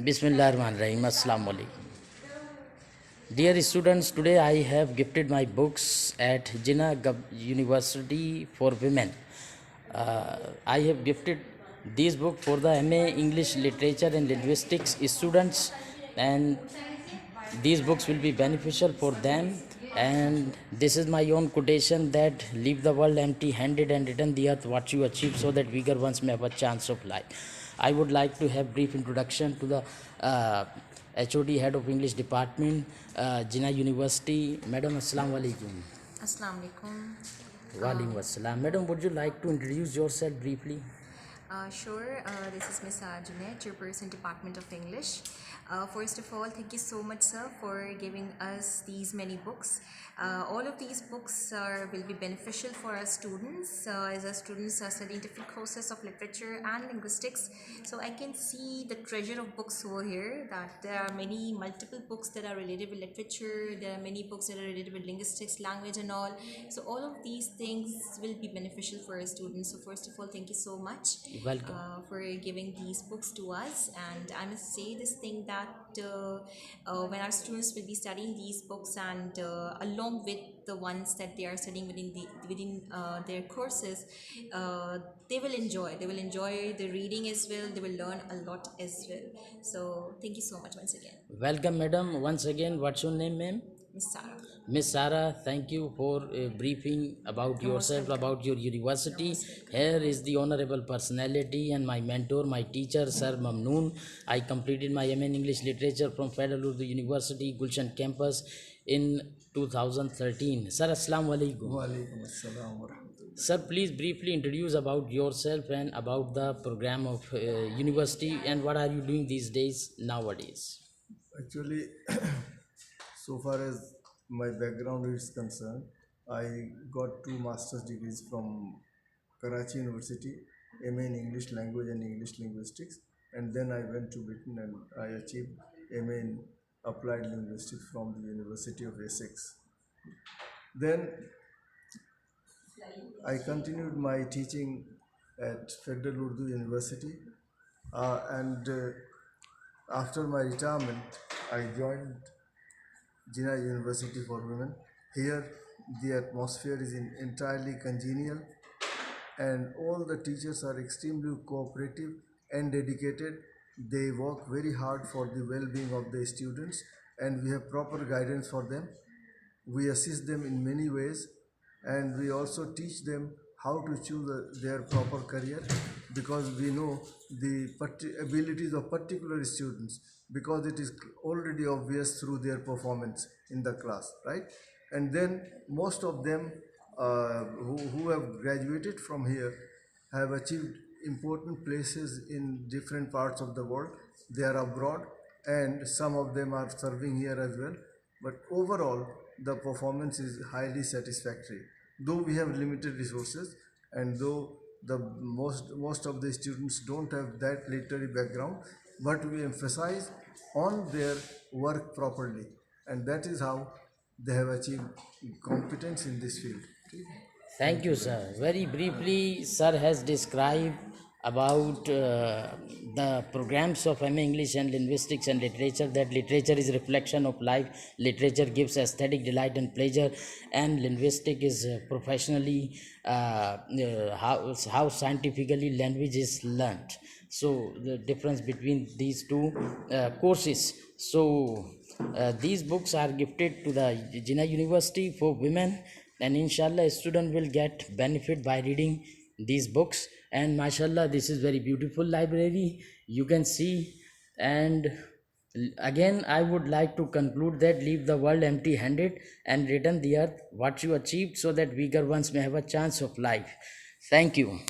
Bismillahirrahmanirrahim. Assalamu alaikum. Dear students, today I have gifted my books at Jinnah University for Women. I have gifted these books for the MA English Literature and Linguistics students, and these books will be beneficial for them. And this is my own quotation that leave the world empty-handed and return the earth what you achieve, so that weaker ones may have a chance of life. I would like to have brief introduction to the HOD Head of English Department, Jinnah University. Madam, Assalamu alaikum. Assalamu alaikum. Walaikum assalam. Madam, would you like to introduce yourself briefly? Sure, this is Ms. Junaid, Chairperson, Department of English. First of all, thank you so much, sir, for giving us these many books. All of these books will be beneficial for our students, as our students are studying different courses of literature and linguistics. So I can see the treasure of books over here, that there are many multiple books that are related with literature, there are many books that are related with linguistics, language and all. So all of these things will be beneficial for our students. So first of all, thank you so much. Welcome. For giving these books to us. And I must say this thing that when our students will be studying these books, and along with the ones that they are studying within their courses, they will enjoy the reading as well. They will learn a lot as well. So thank you so much once again. Welcome, madam. Once again, what's your name, ma'am? Miss Sarah. Miss Sarah, thank you for briefing about yourself, about your university. Here is the honorable personality and my mentor, my teacher, Sir Mamnoon. I completed my MA in English Literature from Federal Urdu University, Gulshan campus in 2013. Sir, Assalamu alaikum. Wa alaikum assalam wa rahmatullah. Sir, please briefly introduce about yourself and about the program of university, and what are you doing these days nowadays? Actually, so far as my background is concerned, I got 2 master's degrees from Karachi University, MA in English Language and English Linguistics, and then I went to Britain and I achieved MA in Applied Linguistics from the University of Essex. Then I continued my teaching at Federal Urdu University, and after my retirement, I joined Jinnah University for Women. Here, the atmosphere is entirely congenial, and all the teachers are extremely cooperative and dedicated. They work very hard for the well-being of the students, and we have proper guidance for them. We assist them in many ways, and we also teach them how to choose their proper career, because we know the abilities of particular students, because it is already obvious through their performance in the class, right? And then most of them who have graduated from here have achieved important places in different parts of the world. They are abroad, and some of them are serving here as well. But overall, the performance is highly satisfactory. Though we have limited resources, and though the most of the students don't have that literary background, but we emphasize on their work properly, and that is how they have achieved competence in this field. Thank you, sir. Very briefly, sir has described about the programs of MA English and Linguistics and Literature, that literature is a reflection of life, literature gives aesthetic delight and pleasure, and linguistic is professionally how scientifically language is learnt. So the difference between these two courses. So these books are gifted to the Jinnah University for women, and inshallah a student will get benefit by reading these books. And mashallah, this is very beautiful library, you can see. And again, I would like to conclude that leave the world empty handed and return the earth what you achieved, so that weaker ones may have a chance of life. Thank you.